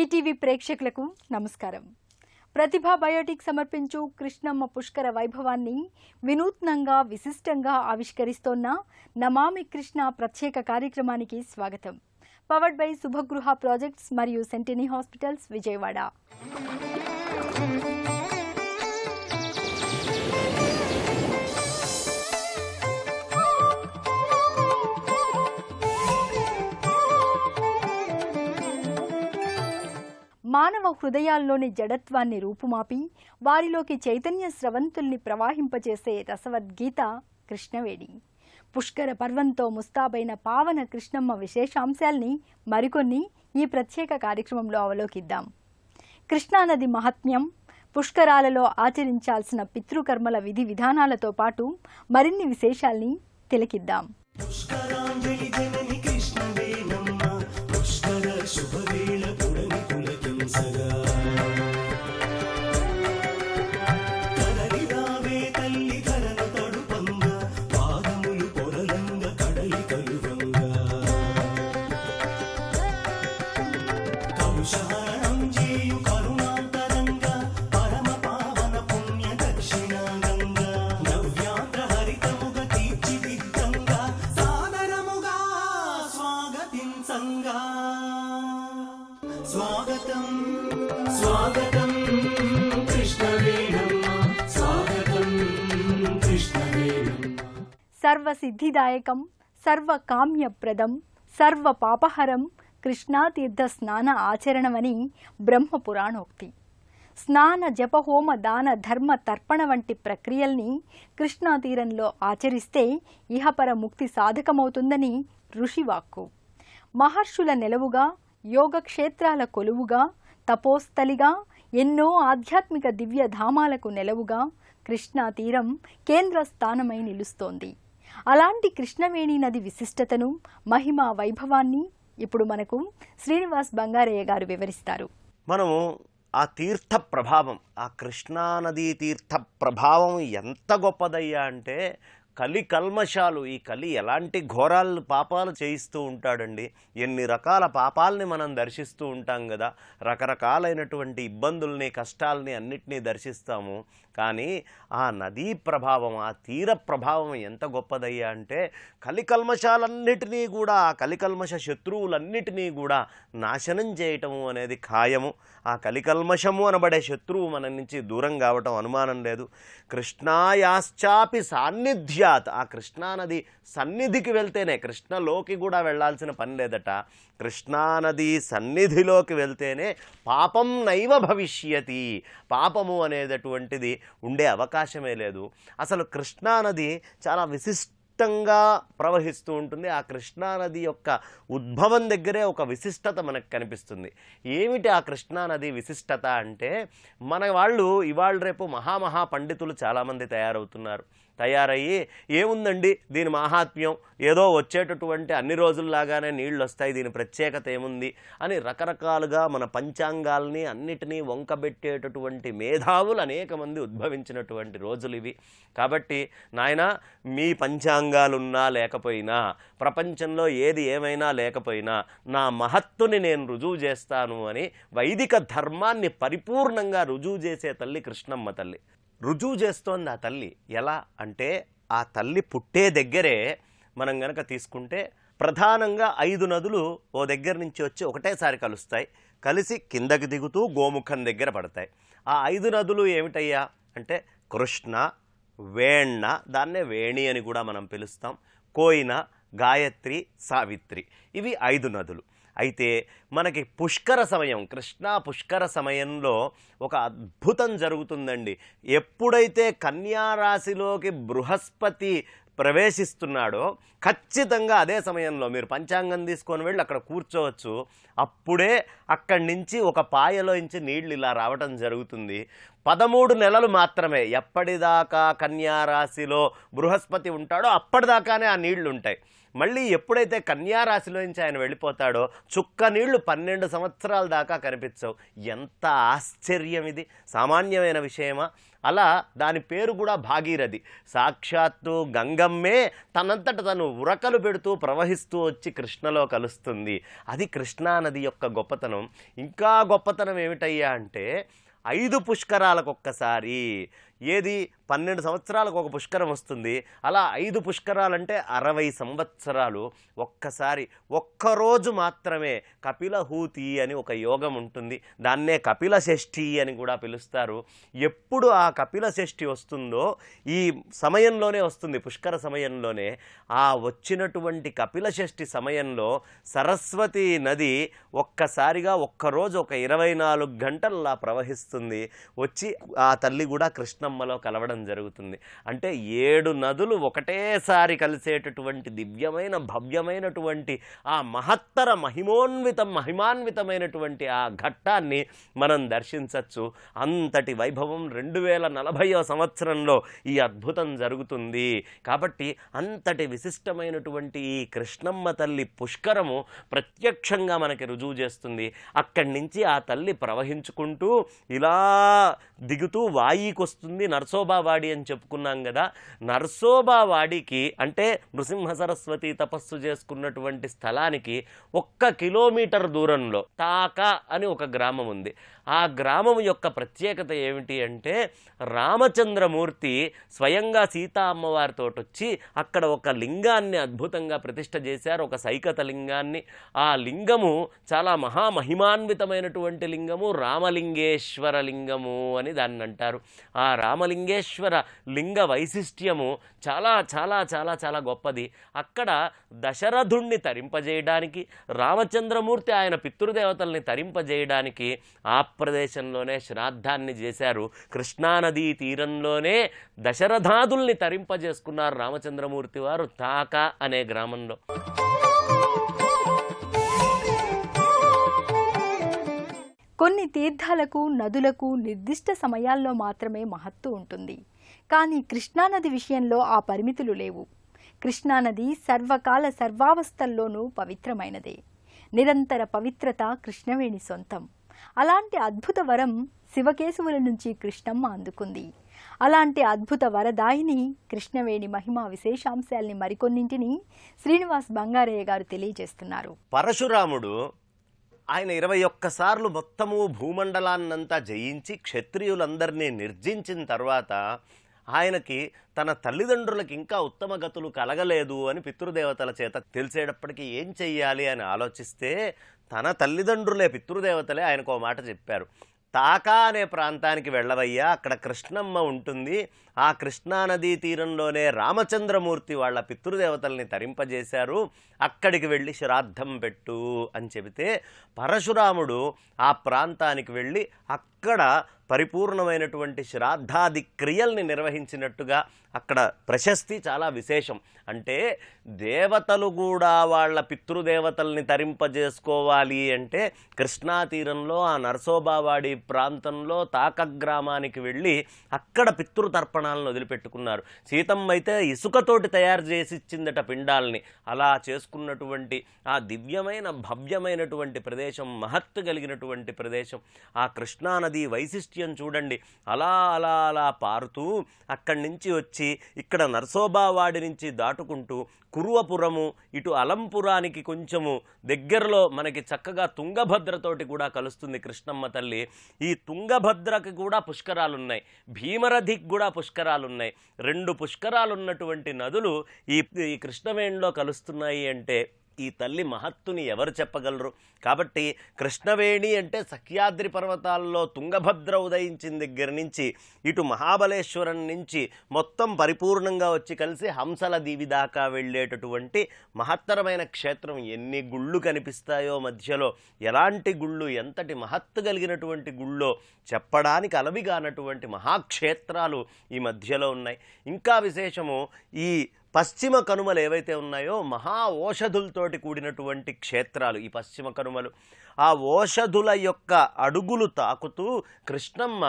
ETV ప్రేక్షకులకు నమస్కారం. ప్రతిభా Biotique సమర్పించు కృష్ణమ్మ పుష్కర వైభవాన్ని వినూత్నంగా విశిష్టంగా ఆవిష్కరిస్తోన్న నమామి కృష్ణ ప్రత్యేక కార్యక్రమానికి స్వాగతం. పవర్డ్ బై శుభగృహ ప్రాజెక్ట్స్ మరియు సెంటినీ హాస్పిటల్స్ విజయవాడ. మానవ హృదయాల్లోని జడత్వాన్ని రూపుమాపి వారిలోకి చైతన్య స్రవంతుల్ని ప్రవాహింపచేసే రసవద్గీత కృష్ణవేణి. పుష్కర పర్వంతో ముస్తాబైన పావన కృష్ణమ్మ విశేషాంశాల్ని మరికొన్ని ఈ ప్రత్యేక కార్యక్రమంలో అవలోకిద్దాం. కృష్ణానది మహాత్మ్యం, పుష్కరాలలో ఆచరించాల్సిన పితృకర్మల విధి విధానాలతో పాటు మరిన్ని విశేషాల్ని తిలకిద్దాం. సర్వసిద్ధిదాయకం, సర్వకామ్యప్రదం, సర్వపాపహరం కృష్ణాతీర్థ స్నాన ఆచరణమని బ్రహ్మపురాణోక్తి. స్నాన, జపహోమ, దాన, ధర్మ, తర్పణ వంటి ప్రక్రియల్ని కృష్ణాతీరంలో ఆచరిస్తే ఇహపర ముక్తి సాధకమవుతుందని ఋషివాక్కు. మహర్షుల నెలవుగా, యోగక్షేత్రాల కొలువుగా, తపోస్థలిగా, ఎన్నో ఆధ్యాత్మిక దివ్యధామాలకు నెలవుగా కృష్ణాతీరం కేంద్ర స్థానమై నిలుస్తోంది. అలాంటి కృష్ణవేణి నది విశిష్టతను, మహిమా వైభవాన్ని ఇప్పుడు మనకు శ్రీనివాస్ బంగారయ్య గారు వివరిస్తారు. మనము ఆ తీర్థ ప్రభావం, ఆ కృష్ణానదీ తీర్థ ప్రభావం ఎంత గొప్పదయ్యా అంటే కలి కల్మషాలు, ఈ కలి ఎలాంటి ఘోరాలు పాపాలు చేయిస్తూ ఉంటాడండి. ఎన్ని రకాల పాపాలని మనం దర్శిస్తూ ఉంటాం కదా, రకరకాలైనటువంటి ఇబ్బందుల్ని, కష్టాలని అన్నిటినీ దర్శిస్తాము. కానీ ఆ నదీ ప్రభావం, ఆ తీర ప్రభావం ఎంత గొప్పదయ్యా అంటే కలికల్మషాలన్నిటినీ కూడా, ఆ కలికల్మష శత్రువులన్నిటినీ కూడా నాశనం చేయటము అనేది ఖాయము. ఆ కలికల్మషము అనబడే శత్రువు మన నుంచి దూరం కావటం అనుమానం లేదు. కృష్ణాయాశ్చాపి సాన్నిధ్యాత్, ఆ కృష్ణానది సన్నిధికి వెళ్తేనే, కృష్ణలోకి కూడా వెళ్లాల్సిన పని లేదట, కృష్ణానది సన్నిధిలోకి వెళ్తేనే పాపం నైవ భవిష్యతి, పాపము అనేటటువంటిది ఉండే అవకాశమే లేదు. అసలు కృష్ణానది చాలా విశిష్టంగా ప్రవహిస్తూ ఉంటుంది. ఆ కృష్ణానది యొక్క ఉద్భవం దగ్గరే ఒక విశిష్టత మనకు కనిపిస్తుంది. ఏమిటి ఆ కృష్ణానది విశిష్టత అంటే, మన వాళ్ళు ఇవాళ రేపు మహామహా పండితులు చాలామంది తయారయ్యి ఏముందండి దీని మహాత్మ్యం, ఏదో వచ్చేటటువంటి అన్ని రోజుల్లాగానే నీళ్ళు వస్తాయి, దీని ప్రత్యేకత ఏముంది అని రకరకాలుగా మన పంచాంగాల్ని అన్నిటినీ వంకబెట్టేటటువంటి మేధావులు అనేక మంది ఉద్భవించినటువంటి రోజులు ఇవి. కాబట్టి నాయన, మీ పంచాంగాలున్నా లేకపోయినా, ప్రపంచంలో ఏది ఏమైనా లేకపోయినా నా మహత్తుని నేను రుజువు చేస్తాను అని వైదిక ధర్మాన్ని పరిపూర్ణంగా రుజువు చేసే తల్లి కృష్ణమ్మ తల్లి. రుజువు చేస్తోంది ఆ తల్లి. ఎలా అంటే, ఆ తల్లి పుట్టే దగ్గరే మనం గనక తీసుకుంటే ప్రధానంగా 5 నదులు ఓ దగ్గర నుంచి వచ్చి ఒకటేసారి కలుస్తాయి. కలిసి కిందకి దిగుతూ గోముఖం దగ్గర పడతాయి. ఆ 5 నదులు ఏమిటయ్యా అంటే కృష్ణ, వేణ్ణ, దాన్నే వేణి అని కూడా మనం పిలుస్తాం, కోయిన, గాయత్రి, సావిత్రి, ఇవి 5 నదులు. అయితే మనకి పుష్కర సమయం, కృష్ణా పుష్కర సమయంలో ఒక అద్భుతం జరుగుతుందండి. ఎప్పుడైతే కన్యారాశిలోకి బృహస్పతి ప్రవేశిస్తున్నాడో ఖచ్చితంగా అదే సమయంలో మీరు పంచాంగం తీసుకొని వెళ్ళి అక్కడ కూర్చోవచ్చు. అప్పుడే అక్కడి నుంచి ఒక పాయలో నుంచి నీళ్ళు ఇలా రావటం జరుగుతుంది. 13 నెలలు మాత్రమే. ఎప్పటిదాకా కన్యా రాశిలో బృహస్పతి ఉంటాడో అప్పటిదాకానే ఆ నీళ్లు ఉంటాయి. మళ్ళీ ఎప్పుడైతే కన్యా రాశిలో నుంచి ఆయన వెళ్ళిపోతాడో చుక్క నీళ్లు 12 సంవత్సరాల దాకా కనిపించవు. ఎంత ఆశ్చర్యం ఇది! సామాన్యమైన విషయమా? అలా దాని పేరు కూడా భాగీరథి. సాక్షాత్తు గంగమ్మే తనంతట తను ఉరకలు పెడుతూ ప్రవహిస్తూ వచ్చి కృష్ణలో కలుస్తుంది. అది కృష్ణానది యొక్క గొప్పతనం. ఇంకా గొప్పతనం ఏమిటయ్యా అంటే 5 పుష్కరాలకొక్కసారి. ఏది 12 సంవత్సరాలకు ఒక పుష్కరం వస్తుంది. అలా 5 పుష్కరాలంటే 60 సంవత్సరాలు. ఒక్కసారి ఒక్కరోజు మాత్రమే కపిలహూతి అని ఒక యోగం ఉంటుంది. దాన్నే కపిల షష్ఠి అని కూడా పిలుస్తారు. ఎప్పుడు ఆ కపిల షష్ఠి వస్తుందో ఈ సమయంలోనే వస్తుంది, పుష్కర సమయంలోనే. ఆ వచ్చినటువంటి కపిల షష్ఠి సమయంలో సరస్వతి నది ఒక్కసారిగా ఒక్కరోజు ఒక 24 గంటల్లా ప్రవహిస్తుంది. వచ్చి ఆ తల్లి కూడా కృష్ణమ్మలో కలవడం జరుగుతుంది. అంటే 7 నదులు ఒకటేసారి కలిసేటటువంటి దివ్యమైన భవ్యమైనటువంటి ఆ మహత్తర మహిమాన్వితమైనటువంటి ఆ ఘట్టాన్ని మనం దర్శించవచ్చు. అంతటి వైభవం 2040వ సంవత్సరంలో ఈ అద్భుతం జరుగుతుంది. కాబట్టి అంతటి విశిష్టమైనటువంటి ఈ కృష్ణమ్మ తల్లి పుష్కరము ప్రత్యక్షంగా మనకి రుజువు చేస్తుంది. అక్కడి నుంచి ఆ తల్లి ప్రవహించుకుంటూ ఇలా దిగుతూ వాయికి వస్తుంది. నర్సోబావాడి అని చెప్పుకున్నాం కదా. నర్సోబావాడికి అంటే నృసింహ సరస్వతి తపస్సు చేసుకున్నటువంటి స్థలానికి 1 కిలోమీటర్ దూరంలో తాక అని ఒక గ్రామం ఉంది. ఆ గ్రామం యొక్క ప్రత్యేకత ఏమిటి అంటే రామచంద్రమూర్తి స్వయంగా సీతా అమ్మవారితో వచ్చి అక్కడ ఒక లింగాన్ని అద్భుతంగా ప్రతిష్ఠ చేశారు, ఒక సైకత లింగాన్ని. ఆ లింగము చాలా మహామహిమాన్వితమైనటువంటి లింగము, రామలింగేశ్వర లింగము అని దాన్ని అంటారు. ఆ రామలింగేశ్వర లింగ వైశిష్ట్యము చాలా చాలా చాలా చాలా గొప్పది. అక్కడ దశరథుణ్ణి తరింపజేయడానికి, రామచంద్రమూర్తి ఆయన పితృదేవతల్ని తరింపజేయడానికి ఆ ప్రదేశంలోనే శ్రాద్ధాన్ని చేశారు. కృష్ణానదీ తీరంలోనే దశరథాదుల్ని తరింపజేసుకున్నారు రామచంద్రమూర్తి వారు తాక అనే గ్రామంలో. కొన్ని తీర్థాలకు, నదులకు నిర్దిష్ట సమయాల్లో మాత్రమే మహత్తు ఉంటుంది. కానీ కృష్ణానది విషయంలో ఆ పరిమితులు లేవు. కృష్ణానది సర్వకాల సర్వావస్థల్లోనూ పవిత్రమైనదే. నిరంతర పవిత్రత కృష్ణవేణి సొంతం. అలాంటి అద్భుత వరం శివకేశవుల నుంచి కృష్ణమ్మ అందుకుంది. అలాంటి అద్భుత వరదాయిని కృష్ణవేణి మహిమ విశేషాంశాల్ని మరికొన్నింటిని శ్రీనివాస్ బంగారయ్య గారు తెలియజేస్తున్నారు. పరశురాముడు ఆయన 21 సార్లు మొత్తము భూమండలాన్నంతా జయించి క్షత్రియులందరినీ నిర్జించిన తర్వాత ఆయనకి తన తల్లిదండ్రులకి ఇంకా ఉత్తమ గతులు కలగలేదు అని పితృదేవతల చేత తెలిసేటప్పటికీ ఏం చెయ్యాలి అని ఆలోచిస్తే తన తల్లిదండ్రులే పితృదేవతలే ఆయనకు ఓ మాట చెప్పారు. తాకా అనే ప్రాంతానికి వెళ్ళవయ్యా, అక్కడ కృష్ణమ్మ ఉంటుంది. ఆ కృష్ణానదీ తీరంలోనే రామచంద్రమూర్తి వాళ్ళ పితృదేవతల్ని తరింపజేశారు, అక్కడికి వెళ్ళి శ్రాద్ధం పెట్టు అని చెబితే పరశురాముడు ఆ ప్రాంతానికి వెళ్ళి అక్కడ పరిపూర్ణమైనటువంటి శ్రాద్ధాది క్రియల్ని నిర్వహించినట్టుగా అక్కడ ప్రశస్తి చాలా విశేషం. అంటే దేవతలు కూడా వాళ్ళ పితృదేవతల్ని తరింపజేసుకోవాలి అంటే కృష్ణా తీరంలో ఆ నరసోబావాడి ప్రాంతంలో తాక గ్రామానికి వెళ్ళి అక్కడ పితృతర్పణాలను వదిలిపెట్టుకున్నారు. సీతమ్మ అయితే ఇసుకతోటి తయారు చేసి ఇచ్చిందట పిండాల్ని. అలా చేసుకున్నటువంటి ఆ దివ్యమైన భవ్యమైనటువంటి ప్రదేశం, మహత్తు కలిగినటువంటి ప్రదేశం. ఆ కృష్ణానది వైశిష్ట్యం చూడండి. అలా అలా అలా పారుతూ అక్కడి నుంచి వచ్చి ఇక్కడ నరసోబావాడి నుంచి దాటుకుంటూ కురువపురము, ఇటు అలంపురానికి కొంచెము దగ్గరలో మనకి చక్కగా తుంగభద్రతోటి కూడా కలుస్తుంది కృష్ణమ్మ తల్లి. ఈ తుంగభద్రకి కూడా పుష్కరాలున్నాయి, భీమరథికి కూడా పుష్కరాలున్నాయి. 2 పుష్కరాలున్నటువంటి నదులు ఈ కృష్ణవేణిలో కలుస్తున్నాయి అంటే ఈ తల్లి మహత్తుని ఎవరు చెప్పగలరు? కాబట్టి కృష్ణవేణి అంటే సఖ్యాద్రి పర్వతాల్లో తుంగభద్ర ఉదయించిన దగ్గర నుంచి ఇటు మహాబలేశ్వరం నుంచి మొత్తం పరిపూర్ణంగా వచ్చి కలిసి హంసల దీవి దాకా వెళ్ళేటటువంటి మహత్తరమైన క్షేత్రం. ఎన్ని గుళ్ళు కనిపిస్తాయో మధ్యలో, ఎలాంటి గుళ్ళు, ఎంతటి మహత్తు కలిగినటువంటి గుళ్ళో చెప్పడానికి అలవిగానటువంటి మహాక్షేత్రాలు ఈ మధ్యలో ఉన్నాయి. ఇంకా విశేషము, ఈ పశ్చిమ కనుమలు ఏవైతే ఉన్నాయో మహా ఓషధులతోటి కూడినటువంటి క్షేత్రాలు ఈ పశ్చిమ కనుమలు. ఆ ఓషధుల యొక్క అడుగులు తాకుతూ కృష్ణమ్మ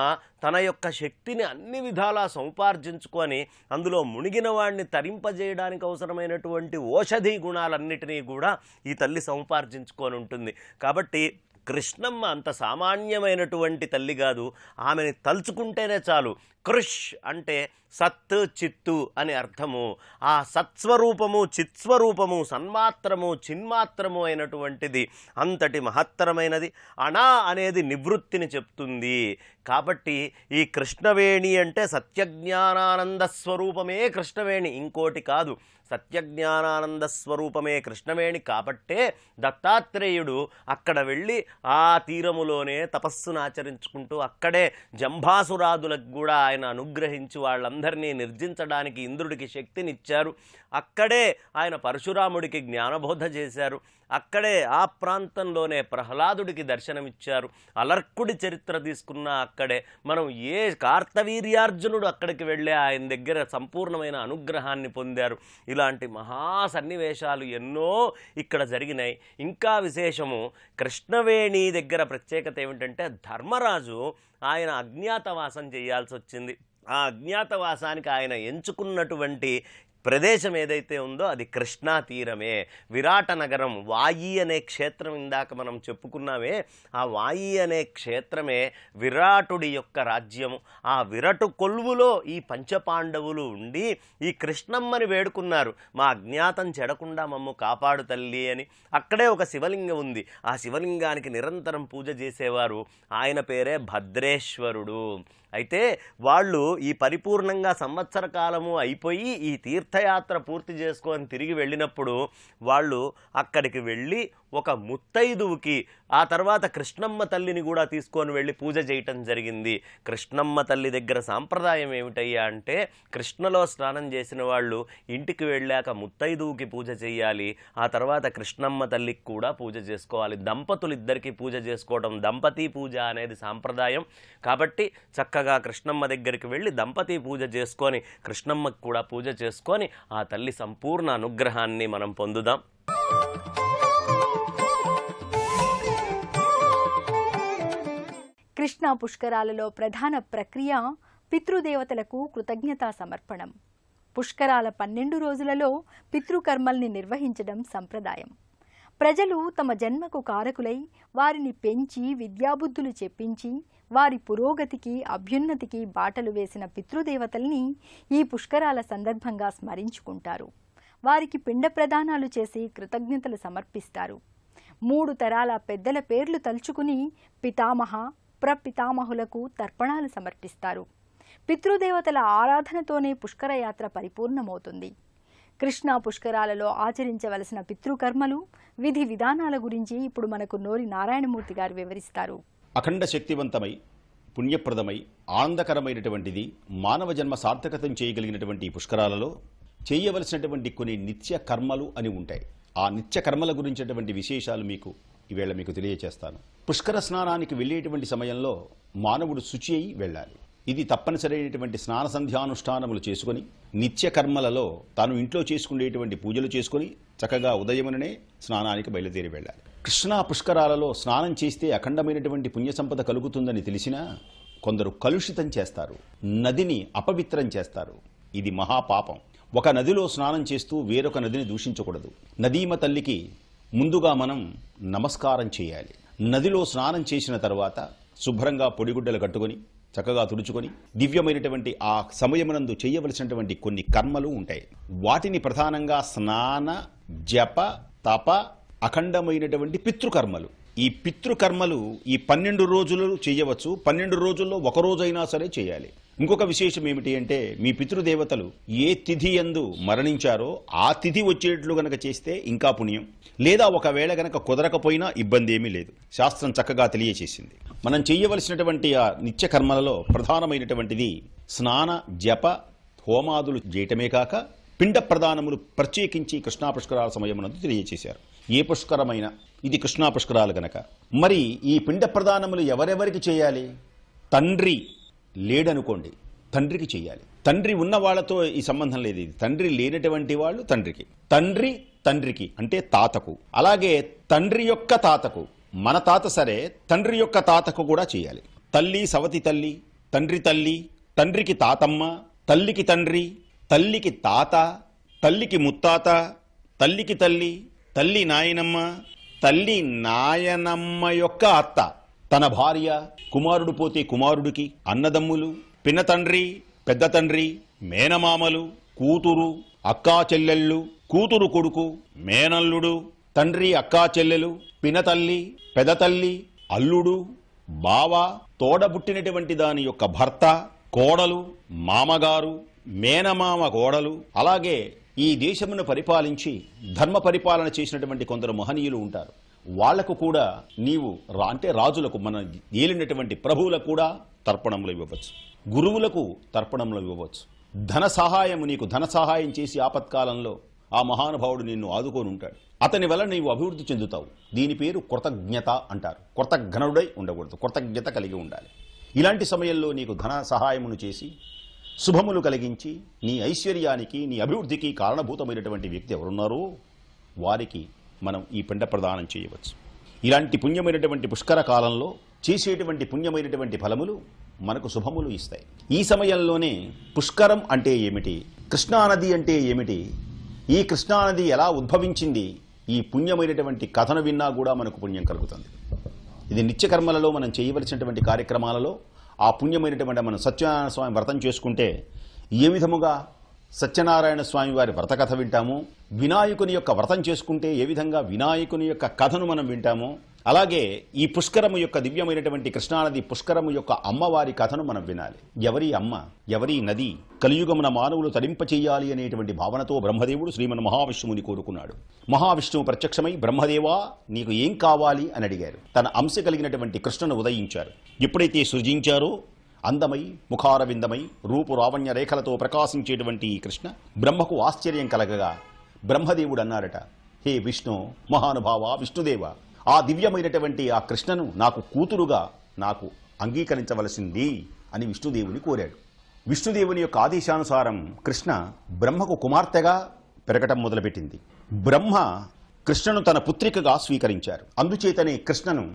తన యొక్క శక్తిని అన్ని విధాలా సముపార్జించుకొని అందులో మునిగిన వాడిని తరింపజేయడానికి అవసరమైనటువంటి ఓషధి గుణాలన్నిటినీ కూడా ఈ తల్లి సముపార్జించుకొని ఉంటుంది. కాబట్టి కృష్ణమ్మ అంత సామాన్యమైనటువంటి తల్లి కాదు. ఆమెని తలుచుకుంటేనే చాలు. కృష్ అంటే సత్ చిత్తు అని అర్థము. ఆ సత్స్వరూపము చిత్స్వరూపము సన్మాత్రము చిన్మాత్రము అయినటువంటిది అంతటి మహత్తరమైనది. అణా అనేది నివృత్తిని చెప్తుంది. కాబట్టి ఈ కృష్ణవేణి అంటే సత్యజ్ఞానానంద స్వరూపమే కృష్ణవేణి, ఇంకోటి కాదు. సత్యజ్ఞానానంద స్వరూపమే కృష్ణవేణి. కాబట్టే దత్తాత్రేయుడు అక్కడ వెళ్ళి ఆ తీరములోనే తపస్సును ఆచరించుకుంటూ అక్కడే జంభాసురాదులకు కూడా ఆయన అనుగ్రహించి వాళ్ళందరినీ నిర్జించడానికి ఇంద్రుడికి శక్తినిచ్చారు. అక్కడే ఆయన పరశురాముడికి జ్ఞానబోధ చేశారు. అక్కడే ఆ ప్రాంతంలోనే ప్రహ్లాదుడికి దర్శనమిచ్చారు. అలర్కుడి చరిత్ర తీసుకున్నా అక్కడే. మనం ఏ కార్తవీర్యార్జునుడు అక్కడికి వెళ్ళే ఆయన దగ్గర సంపూర్ణమైన అనుగ్రహాన్ని పొందారు. ఇలాంటి మహా సన్నివేశాలు ఎన్నో ఇక్కడ జరిగినాయి. ఇంకా విశేషము కృష్ణవేణి దగ్గర ప్రత్యేకత ఏమిటంటే ధర్మరాజు ఆయన అజ్ఞాతవాసం చేయాల్సి వచ్చింది. ఆ అజ్ఞాతవాసానికి ఆయన ఎంచుకున్నటువంటి ప్రదేశం ఏదైతే ఉందో అది కృష్ణా తీరమే. విరాట నగరం వాయి అనే క్షేత్రం ఇందాక మనం చెప్పుకున్నామే, ఆ వాయి అనే క్షేత్రమే విరాటుడి యొక్క రాజ్యము. ఆ విరటు కొలువులో ఈ పంచపాండవులు ఉండి ఈ కృష్ణమ్మని వేడుకున్నారు, మా అజ్ఞాతం చెడకుండా మమ్ము కాపాడు తల్లి అని. అక్కడే ఒక శివలింగం ఉంది. ఆ శివలింగానికి నిరంతరం పూజ చేసేవారు. ఆయన పేరే భద్రేశ్వరుడు. అయితే వాళ్ళు ఈ పరిపూర్ణంగా సంవత్సర కాలము అయిపోయి ఈ తీర్థయాత్ర పూర్తి చేసుకొని తిరిగి వెళ్ళినప్పుడు వాళ్ళు అక్కడికి వెళ్ళి ఒక ముత్తైదువుకి ఆ తర్వాత కృష్ణమ్మ తల్లిని కూడా తీసుకొని వెళ్ళి పూజ చేయటం జరిగింది. కృష్ణమ్మ తల్లి దగ్గర సాంప్రదాయం ఏమిటయ్యా అంటే కృష్ణలో స్నానం చేసిన వాళ్ళు ఇంటికి వెళ్ళాక ముత్తైదువుకి పూజ చేయాలి, ఆ తర్వాత కృష్ణమ్మ తల్లికి కూడా పూజ చేసుకోవాలి. దంపతులు ఇద్దరికి పూజ చేసుకోవడం దంపతి పూజ అనేది సాంప్రదాయం. కాబట్టి చక్కగా కృష్ణమ్మ దగ్గరికి వెళ్ళి దంపతి పూజ చేసుకొని కృష్ణమ్మకు కూడా పూజ చేసుకొని ఆ తల్లి సంపూర్ణ అనుగ్రహాన్ని మనం పొందుదాం. కృష్ణా పుష్కరాలలో ప్రధాన ప్రక్రియ పితృదేవతలకు కృతజ్ఞతా సమర్పణం. పుష్కరాల 12 రోజులలో పితృకర్మల్ని నిర్వహించడం సంప్రదాయం. ప్రజలు తమ జన్మకు కారకులై వారిని పెంచి విద్యాబుద్ధులు చెప్పించి వారి పురోగతికి అభ్యున్నతికి బాటలు వేసిన పితృదేవతల్ని ఈ పుష్కరాల సందర్భంగా స్మరించుకుంటారు. వారికి పిండ ప్రదానాలు చేసి కృతజ్ఞతలు సమర్పిస్తారు. 3 తరాల పెద్దల పేర్లు తలుచుకుని పితామహ ప్రపితామహులకు తర్పణాలు సమర్పిస్తారు. పితృదేవతల ఆరాధనతోనే పుష్కరయాత్ర పరిపూర్ణమవుతుంది. కృష్ణా పుష్కరాలలో ఆచరించవలసిన పితృకర్మలు విధి విధానాల గురించి ఇప్పుడు మనకు నోరి నారాయణమూర్తి గారు వివరిస్తారు. అఖండ శక్తివంతమై పుణ్యప్రదమై ఆనందకరమైనటువంటిది మానవ జన్మ సార్థకతం చేయగలిగినటువంటి ఈ పుష్కరాలలో చేయవలసినటువంటి కొన్ని నిత్య కర్మలు అని ఉంటాయి. ఆ నిత్య కర్మల గురించినటువంటి విశేషాలు ఈవేళ మీకు తెలియచేస్తాను. పుష్కర స్నానానికి వెళ్ళేటువంటి సమయంలో మానవుడు శుచి అయి వెళ్ళాలి. ఇది తప్పనిసరైనటువంటి స్నాన సంధ్యానుష్ఠానములు చేసుకుని నిత్య కర్మలలో తాను ఇంట్లో చేసుకునేటువంటి పూజలు చేసుకుని చక్కగా ఉదయముననే స్నానానికి బయలుదేరి వెళ్ళాలి. కృష్ణా పుష్కరాలలో స్నానం చేస్తే అఖండమైనటువంటి పుణ్య సంపద కలుగుతుందని తెలిసినా కొందరు కలుషితం చేస్తారు, నదిని అపవిత్రం చేస్తారు. ఇది మహాపాపం. ఒక నదిలో స్నానం చేస్తూ వేరొక నదిని దూషించకూడదు. నదీమ తల్లికి ముందుగా మనం నమస్కారం చేయాలి. నదిలో స్నానం చేసిన తర్వాత శుభ్రంగా పొడిగుడ్డలు కట్టుకొని చక్కగా తుడుచుకొని దివ్యమైనటువంటి ఆ సమయమునందు చేయవలసినటువంటి కొన్ని కర్మలు ఉంటాయి. వాటిని ప్రధానంగా స్నాన జప తప అఖండమైనటువంటి పితృకర్మలు. ఈ పితృకర్మలు ఈ 12 రోజులు చేయవచ్చు. 12 రోజుల్లో ఒక రోజైనా సరే చేయాలి. ఇంకొక విశేషం ఏమిటి అంటే మీ పితృదేవతలు ఏ తిథి యందు మరణించారో ఆ తిథి వచ్చేట్లు గనక చేస్తే ఇంకా పుణ్యం. లేదా ఒకవేళ గనక కుదరకపోయినా ఇబ్బంది ఏమీ లేదు. శాస్త్రం చక్కగా తెలియచేసింది. మనం చేయవలసినటువంటి ఆ నిత్య కర్మలలో ప్రధానమైనటువంటిది స్నాన జప హోమాదులు చేయటమే కాక పిండ ప్రదానములు ప్రత్యేకించి కృష్ణా పుష్కరాల సమయమునందు తెలియచేశారు. ఏ పుష్కరమైన ఇది కృష్ణా పుష్కరాలు గనక మరి ఈ పిండ ప్రదానములు ఎవరెవరికి చేయాలి? తండ్రి లేడనుకోండి, తండ్రికి చేయాలి. తండ్రి ఉన్న వాళ్ళతో ఈ సంబంధం లేదు. ఇది తండ్రి లేనటువంటి వాళ్ళు తండ్రికి, తండ్రి తండ్రికి అంటే తాతకు, అలాగే తండ్రి యొక్క తాతకు, మన తాత సరే తండ్రి యొక్క తాతకు కూడా చేయాలి. తల్లి సవతి తల్లి, తండ్రి తల్లి, తండ్రికి తాతమ్మ, తల్లికి తండ్రి, తల్లికి తాత, తల్లికి ముత్తాత, తల్లికి తల్లి, తల్లి నాయనమ్మ, తల్లి నాయనమ్మ యొక్క అత్త, తన భార్య, కుమారుడు పోతే కుమారుడికి, అన్నదమ్ములు, పిన్న తండ్రి, పెద్ద తండ్రి, మేనమామలు, కూతురు, అక్కా చెల్లెళ్ళు, కూతురు కొడుకు, మేనల్లుడు, తండ్రి అక్కా చెల్లెలు, పినతల్లి, పెదతల్లి, అల్లుడు, బావ, తోడబుట్టినటువంటి దాని యొక్క భర్త, కోడలు, మామగారు, మేనమామ కోడలు, అలాగే ఈ దేశమును పరిపాలించి ధర్మ పరిపాలన చేసినటువంటి కొందరు మహనీయులు ఉంటారు. వాళ్లకు కూడా నీవు అంటే రాజులకు, మన ఏలినటువంటి ప్రభువులకు కూడా తర్పణములు ఇవ్వవచ్చు, గురువులకు తర్పణములు ఇవ్వవచ్చు. ధన సహాయము, నీకు ధన సహాయం చేసి ఆపత్కాలంలో ఆ మహానుభావుడు నిన్ను ఆదుకొని ఉంటాడు. అతని వల్ల నీవు అభివృద్ధి చెందుతావు. దీని పేరు కృతజ్ఞత అంటారు. కృతజ్ఞనుడై ఉండకూడదు, కృతజ్ఞత కలిగి ఉండాలి. ఇలాంటి సమయంలో నీకు ధన సహాయమును చేసి శుభములు కలిగించి నీ ఐశ్వర్యానికి, నీ అభివృద్ధికి కారణభూతమైనటువంటి వ్యక్తి ఎవరున్నారో వారికి మనం ఈ పిండ ప్రదానం చేయవచ్చు. ఇలాంటి పుణ్యమైనటువంటి పుష్కర కాలంలో చేసేటువంటి పుణ్యమైనటువంటి ఫలములు మనకు శుభములు ఇస్తాయి. ఈ సమయంలోనే పుష్కరం అంటే ఏమిటి, కృష్ణానది అంటే ఏమిటి, ఈ కృష్ణానది ఎలా ఉద్భవించింది, ఈ పుణ్యమైనటువంటి కథను విన్నా కూడా మనకు పుణ్యం కలుగుతుంది. ఇది నిత్యకర్మలలో మనం చేయవలసినటువంటి కార్యక్రమాలలో ఆ పుణ్యమైనటువంటి మనం సత్యనారాయణ స్వామి వ్రతం చేసుకుంటే ఏ విధముగా సత్యనారాయణ స్వామి వారి వ్రత కథ వింటాము, వినాయకుని యొక్క వ్రతం చేసుకుంటే ఏ విధంగా వినాయకుని యొక్క కథను మనం వింటామో, అలాగే ఈ పుష్కరము యొక్క దివ్యమైనటువంటి కృష్ణానది పుష్కరము యొక్క అమ్మవారి కథను మనం వినాలి. ఎవరి అమ్మ, ఎవరి నది, కలియుగమున మానవులు తరింపచేయాలి అనేటువంటి భావనతో బ్రహ్మదేవుడు శ్రీమన్ మహావిష్ణువుని కోరుకున్నాడు. మహావిష్ణువు ప్రత్యక్షమై బ్రహ్మదేవా నీకు ఏం కావాలి అని అడిగారు. తన అంశ కలిగినటువంటి కృష్ణను ఉదయించారు. ఎప్పుడైతే సృజించారో అందమై, ముఖారవిందమై, రూపు రావణ్య రేఖలతో ప్రకాశించేటువంటి ఈ కృష్ణ బ్రహ్మకు ఆశ్చర్యం కలగగా బ్రహ్మదేవుడు అన్నారట, హే విష్ణు మహానుభావ విష్ణుదేవ, ఆ దివ్యమైనటువంటి ఆ కృష్ణను నాకు కూతురుగా నాకు అంగీకరించవలసింది అని విష్ణుదేవుని కోరాడు. విష్ణుదేవుని యొక్క ఆదేశానుసారం కృష్ణ బ్రహ్మకు కుమార్తెగా పెరగటం మొదలుపెట్టింది. బ్రహ్మ కృష్ణను తన పుత్రికగా స్వీకరించారు. అందుచేతనే కృష్ణను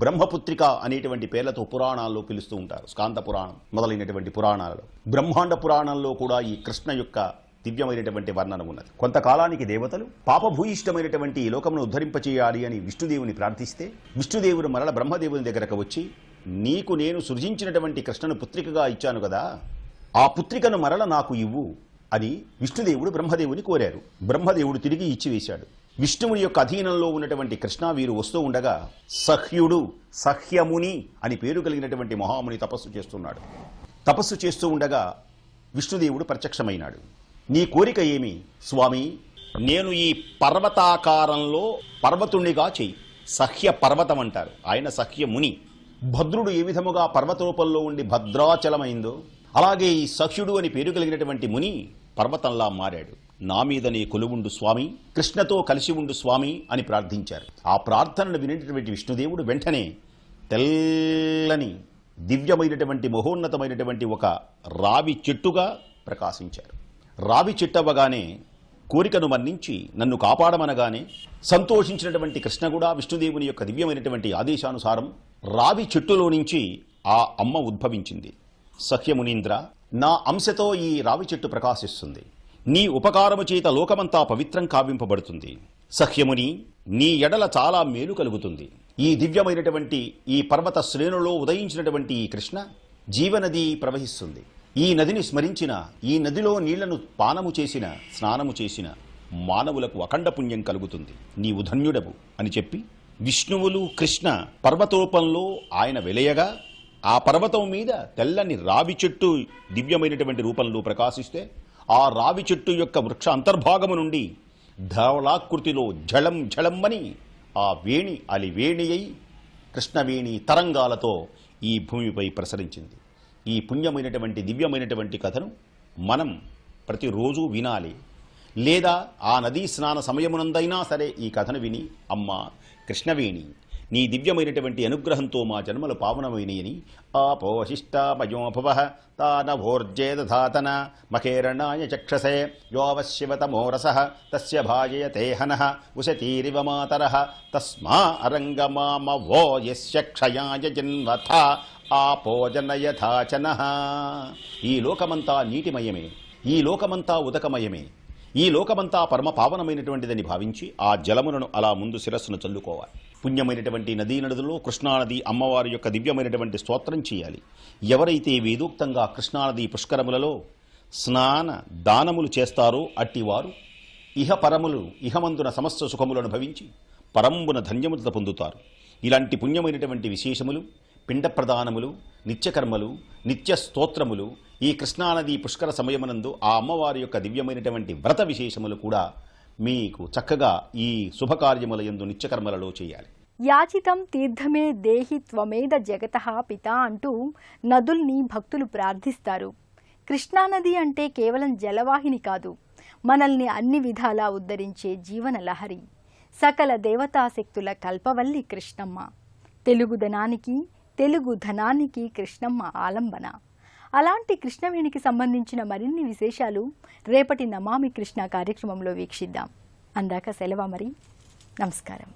బ్రహ్మపుత్రిక అనేటువంటి పేర్లతో పురాణాల్లో పిలుస్తూ ఉంటారు. స్కాంద పురాణం మొదలైనటువంటి పురాణాలలో, బ్రహ్మాండ పురాణంలో కూడా ఈ కృష్ణ యొక్క దివ్యమైనటువంటి వర్ణన ఉన్నది. కొంతకాలానికి దేవతలు పాపభూయిష్టమైనటువంటి ఈ లోకమును ఉద్ధరింపచేయాలి అని విష్ణుదేవుని ప్రార్థిస్తే విష్ణుదేవుడు మరల బ్రహ్మదేవుని దగ్గరకు వచ్చి, నీకు నేను సృజించినటువంటి కృష్ణను పుత్రికగా ఇచ్చాను కదా, ఆ పుత్రికను మరల నాకు ఇవ్వు అని విష్ణుదేవుడు బ్రహ్మదేవుని కోరారు. బ్రహ్మదేవుడు తిరిగి ఇచ్చివేశాడు. విష్ణువుని యొక్క అధీనంలో ఉన్నటువంటి కృష్ణ వీరు వస్తూ ఉండగా సహ్యుడు, సహ్యముని అని పేరు కలిగినటువంటి మహాముని తపస్సు చేస్తున్నాడు. తపస్సు చేస్తూ ఉండగా విష్ణుదేవుడు ప్రత్యక్షమైనాడు. నీ కోరిక ఏమి స్వామి? నేను ఈ పర్వతాకారంలో పర్వతుణ్ణిగా చెయ్యి. సహ్య పర్వతం అంటారు, ఆయన సహ్యముని. భద్రుడు ఏ విధముగా పర్వతరూపంలో ఉండి భద్రాచలమైందో అలాగే ఈ సఖ్యుడు అని పేరు కలిగినటువంటి ముని పర్వతంలా మారాడు. నా మీద నీ కొలువుండు స్వామి, కృష్ణతో కలిసి ఉండు స్వామి అని ప్రార్థించారు. ఆ ప్రార్థనను వినేటటువంటి విష్ణుదేవుడు వెంటనే తెల్లని దివ్యమైనటువంటి మహోన్నతమైనటువంటి ఒక రావి చెట్టుగా ప్రకాశించారు. రావి చెట్టవగానే కోరికను మన్నించి నన్ను కాపాడమనగానే సంతోషించినటువంటి కృష్ణ కూడా విష్ణుదేవుని యొక్క దివ్యమైనటువంటి ఆదేశానుసారం రావి చెట్టులో నుంచి ఆ అమ్మ ఉద్భవించింది. సఖ్యమునీంద్ర, నా అంశతో ఈ రావి చెట్టు ప్రకాశిస్తుంది. నీ ఉపకారము చేత లోకమంతా పవిత్రం కావింపబడుతుంది. సఖ్యముని, నీ ఎడల చాలా మేలు కలుగుతుంది. ఈ దివ్యమైనటువంటి ఈ పర్వత శ్రేణులో ఉదయించినటువంటి ఈ కృష్ణ జీవనది ప్రవహిస్తుంది. ఈ నదిని స్మరించిన, ఈ నదిలో నీళ్లను పానము చేసిన, స్నానము చేసిన మానవులకు అఖండ పుణ్యం కలుగుతుంది. నీవు ధన్యుడవు అని చెప్పి విష్ణువులు కృష్ణ పర్వతరూపంలో ఆయన వెలయగా ఆ పర్వతం మీద తెల్లని రావి చెట్టు దివ్యమైనటువంటి రూపంలో ప్రకాశిస్తే ఆ రావి చెట్టు యొక్క వృక్ష అంతర్భాగము నుండి ధవళాకృతిలో ఝళం ఝళమ్మని ఆ వేణి అలివేణి అయి కృష్ణవేణి తరంగాలతో ఈ భూమిపై ప్రసరించింది. ఈ పుణ్యమైనటువంటి దివ్యమైనటువంటి కథను మనం ప్రతిరోజు వినాలి. లేదా ఆ నదీ స్నాన సమయమునందైనా సరే ఈ కథను విని, అమ్మ కృష్ణవేణి నీ దివ్యమైనటువంటి అనుగ్రహంతో మా జన్మలు పావనమైనయని ఆపోశిష్టామయోభవ తానవోర్జేదధాతన మఖేరణాయ చక్షసే యోవశివతమోరస తస్య భాజయతే హనః ఉశతీరివ మాతరః తస్మా అరంగమామవో యస్య క్షయాయ జన్మథ ఆపోజనయథాచనః. ఈ లోకమంతా నీటిమయమే, ఈ లోకమంతా ఉదకమయమే, ఈ లోకమంతా పరమ పావనమైనటువంటిదని భావించి ఆ జలములను అలా ముందు శిరస్సును చల్లుకోవాలి. పుణ్యమైనటువంటి నదీ నదులలో కృష్ణానది అమ్మవారి యొక్క దివ్యమైనటువంటి స్తోత్రం చేయాలి. ఎవరైతే వేదోక్తంగా కృష్ణానది పుష్కరములలో స్నాన దానములు చేస్తారో అట్టివారు ఇహమందున సమస్త సుఖములను భవించి పరంబున ధన్యముత పొందుతారు. ఇలాంటి పుణ్యమైనటువంటి విశేషములు, పిండ ప్రదానములు, నిత్యకర్మలు, నిత్య స్తోత్రములు ఈ కృష్ణానది పుష్కర సమయమునందు ఆ అమ్మవారి యొక్క దివ్యమైనటువంటి వ్రత విశేషములు కూడా మీకు చక్కగా ఈ శుభకార్యముల యందు నిత్యకర్మలలో చేయాలి. యాచితం తీర్థమే దేహి త్వమేద జగతః పిత అంటూ నదుల్ని భక్తులు ప్రార్థిస్తారు. కృష్ణానది అంటే కేవలం జలవాహిని కాదు, మనల్ని అన్ని విధాలా ఉద్ధరించే జీవన లహరి, సకల దేవతాశక్తుల కల్పవల్లి కృష్ణమ్మ. తెలుగుదనానికి, తెలుగు ధనానికి కృష్ణమ్మ ఆలంబన. అలాంటి కృష్ణవేణికి సంబంధించిన మరిన్ని విశేషాలు రేపటి నమామి కృష్ణ కార్యక్రమంలో వీక్షిద్దాం. అందాక సెలవు మరి. నమస్కారం.